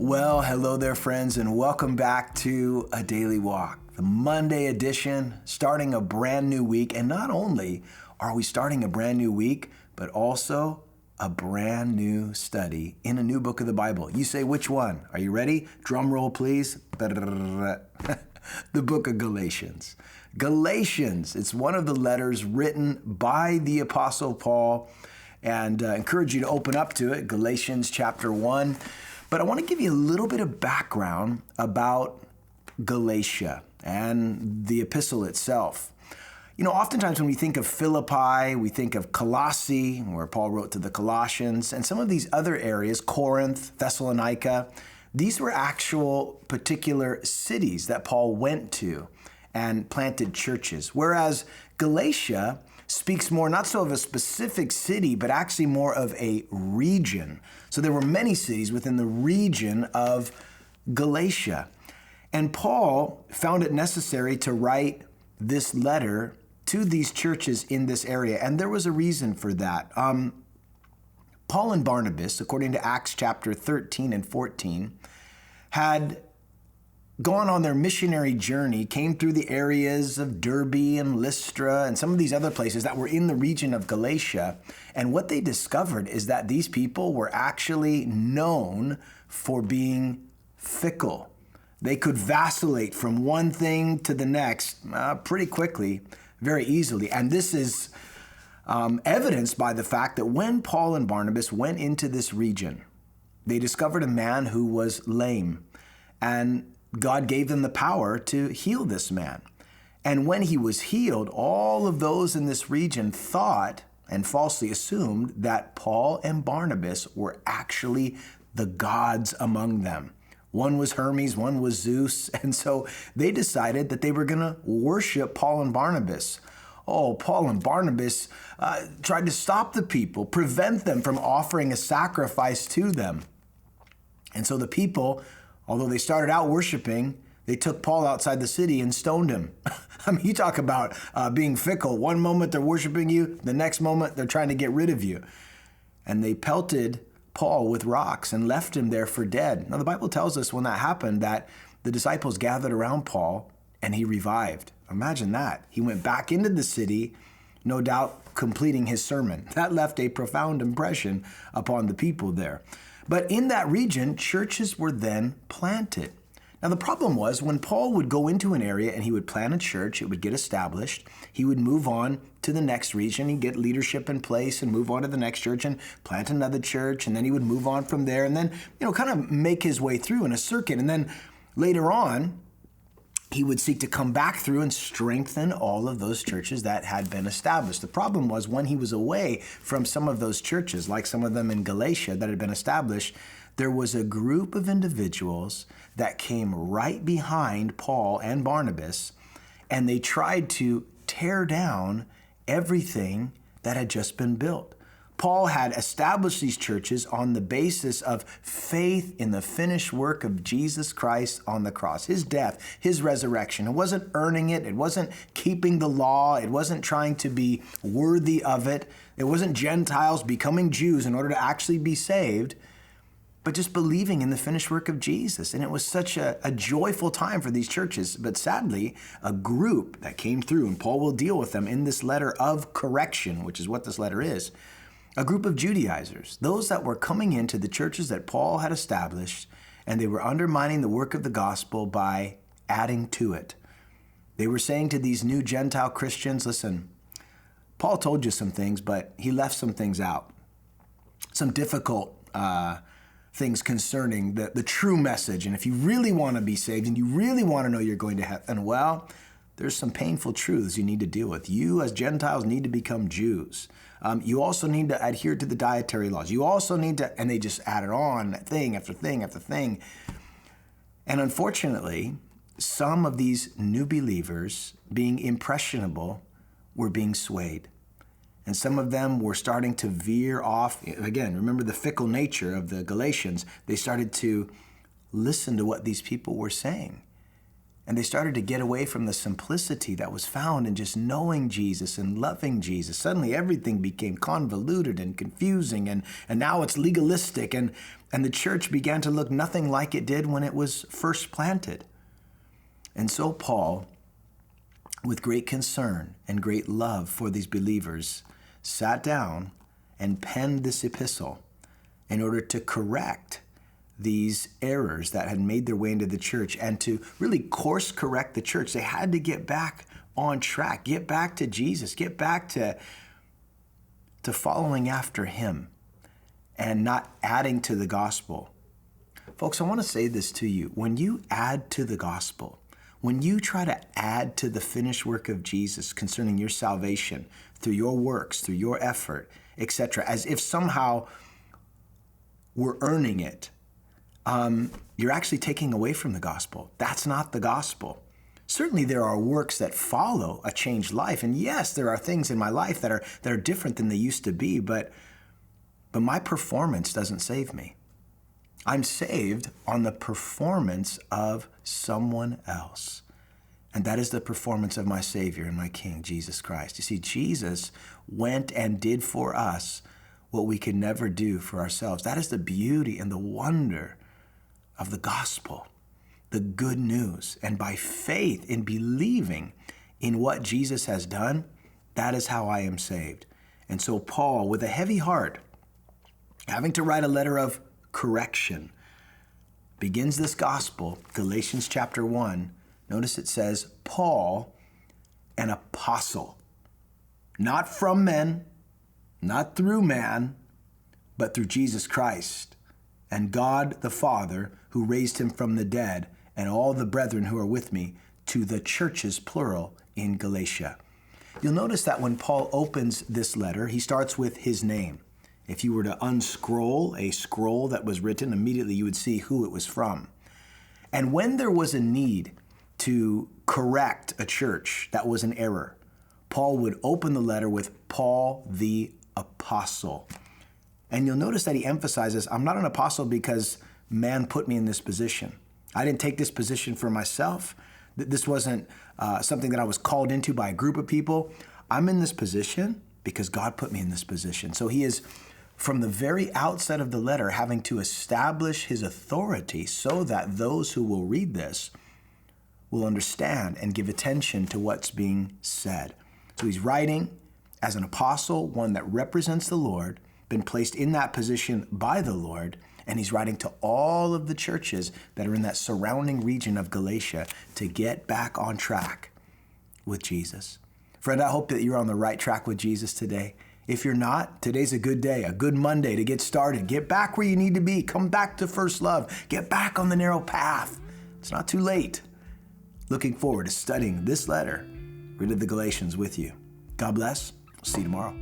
Well, hello there, friends, and welcome back to A Daily Walk, the Monday edition, starting a brand new week. And not only are we starting a brand new week, but also a brand new study in a new book of the Bible. You say, which one? Are you ready? Drum roll, please. The book of Galatians. Galatians, it's one of the letters written by the Apostle Paul, and I encourage you to open up to it, Galatians chapter 1. But I want to give you a little bit of background about Galatia and the epistle itself. You know, oftentimes when we think of Philippi, we think of Colossae, where Paul wrote to the Colossians, and some of these other areas, Corinth, Thessalonica, these were actual particular cities that Paul went to and planted churches. Whereas Galatia speaks more, not so of a specific city, but actually more of a region. So there were many cities within the region of Galatia. And Paul found it necessary to write this letter to these churches in this area. And there was a reason for that. Paul and Barnabas, according to Acts chapter 13 and 14, had gone on their missionary journey, came through the areas of Derbe and Lystra and some of these other places that were in the region of Galatia. And what they discovered is that these people were actually known for being fickle. They could vacillate from one thing to the next pretty quickly, very easily. And this is evidenced by the fact that when Paul and Barnabas went into this region, they discovered a man who was lame, and God gave them the power to heal this man. And when he was healed, all of those in this region thought and falsely assumed that Paul and Barnabas were actually the gods among them. One was Hermes, one was Zeus. And so they decided that they were going to worship Paul and Barnabas. Oh, Paul and Barnabas tried to stop the people, prevent them from offering a sacrifice to them. And so the people, although they started out worshiping, they took Paul outside the city and stoned him. I mean, you talk about being fickle. One moment they're worshiping you, the next moment they're trying to get rid of you. And they pelted Paul with rocks and left him there for dead. Now, the Bible tells us when that happened that the disciples gathered around Paul and he revived. Imagine that. He went back into the city, no doubt completing his sermon. That left a profound impression upon the people there. But in that region, churches were then planted. Now, the problem was when Paul would go into an area and he would plant a church, it would get established. He would move on to the next region. He'd get leadership in place and move on to the next church and plant another church. And then he would move on from there and then, kind of make his way through in a circuit. And then later on, he would seek to come back through and strengthen all of those churches that had been established. The problem was when he was away from some of those churches, like some of them in Galatia that had been established, there was a group of individuals that came right behind Paul and Barnabas, and they tried to tear down everything that had just been built. Paul had established these churches on the basis of faith in the finished work of Jesus Christ on the cross, his death, his resurrection. It wasn't earning it. It wasn't keeping the law. It wasn't trying to be worthy of it. It wasn't Gentiles becoming Jews in order to actually be saved, but just believing in the finished work of Jesus. And it was such a joyful time for these churches. But sadly, a group that came through, and Paul will deal with them in this letter of correction, which is what this letter is, a group of Judaizers, those that were coming into the churches that Paul had established, and they were undermining the work of the gospel by adding to it. They were saying to these new Gentile Christians, listen, Paul told you some things, but he left some things out. Some difficult things concerning the true message. And if you really want to be saved and you really want to know you're going to heaven, well, there's some painful truths you need to deal with. You as Gentiles need to become Jews. You also need to adhere to the dietary laws. You also need to, and they just added on thing after thing after thing. And unfortunately, some of these new believers, being impressionable, were being swayed. And some of them were starting to veer off. Again, remember the fickle nature of the Galatians. They started to listen to what these people were saying. And they started to get away from the simplicity that was found in just knowing Jesus and loving Jesus. Suddenly everything became convoluted and confusing, and now it's legalistic, and the church began to look nothing like it did when it was first planted. And so Paul, with great concern and great love for these believers, sat down and penned this epistle in order to correct these errors that had made their way into the church and to really course correct the church. They had to get back on track, get back to Jesus, get back to following after him and not adding to the gospel. Folks, I want to say this to you. When you add to the gospel, when you try to add to the finished work of Jesus concerning your salvation through your works, through your effort, etc., as if somehow we're earning it, you're actually taking away from the gospel. That's not the gospel. Certainly there are works that follow a changed life. And yes, there are things in my life that are different than they used to be, but my performance doesn't save me. I'm saved on the performance of someone else. And that is the performance of my Savior and my King, Jesus Christ. You see, Jesus went and did for us what we could never do for ourselves. That is the beauty and the wonder of the gospel, the good news. And by faith in believing in what Jesus has done, that is how I am saved. And so Paul, with a heavy heart, having to write a letter of correction, begins this gospel, Galatians chapter 1. Notice it says, Paul, an apostle, not from men, not through man, but through Jesus Christ, and God the Father, who raised him from the dead, and all the brethren who are with me, to the churches, plural, in Galatia. You'll notice that when Paul opens this letter, he starts with his name. If you were to unscroll a scroll that was written, immediately you would see who it was from. And when there was a need to correct a church that was in error, Paul would open the letter with Paul the apostle. And you'll notice that he emphasizes, I'm not an apostle because man put me in this position. I didn't take this position for myself. This wasn't something that I was called into by a group of people. I'm in this position because God put me in this position. So he is, from the very outset of the letter, having to establish his authority so that those who will read this will understand and give attention to what's being said. So he's writing as an apostle, one that represents the Lord, been placed in that position by the Lord, and he's writing to all of the churches that are in that surrounding region of Galatia to get back on track with Jesus. Friend, I hope that you're on the right track with Jesus today. If you're not, today's a good day, a good Monday to get started. Get back where you need to be. Come back to first love. Get back on the narrow path. It's not too late. Looking forward to studying this letter, read of the Galatians with you. God bless. See you tomorrow.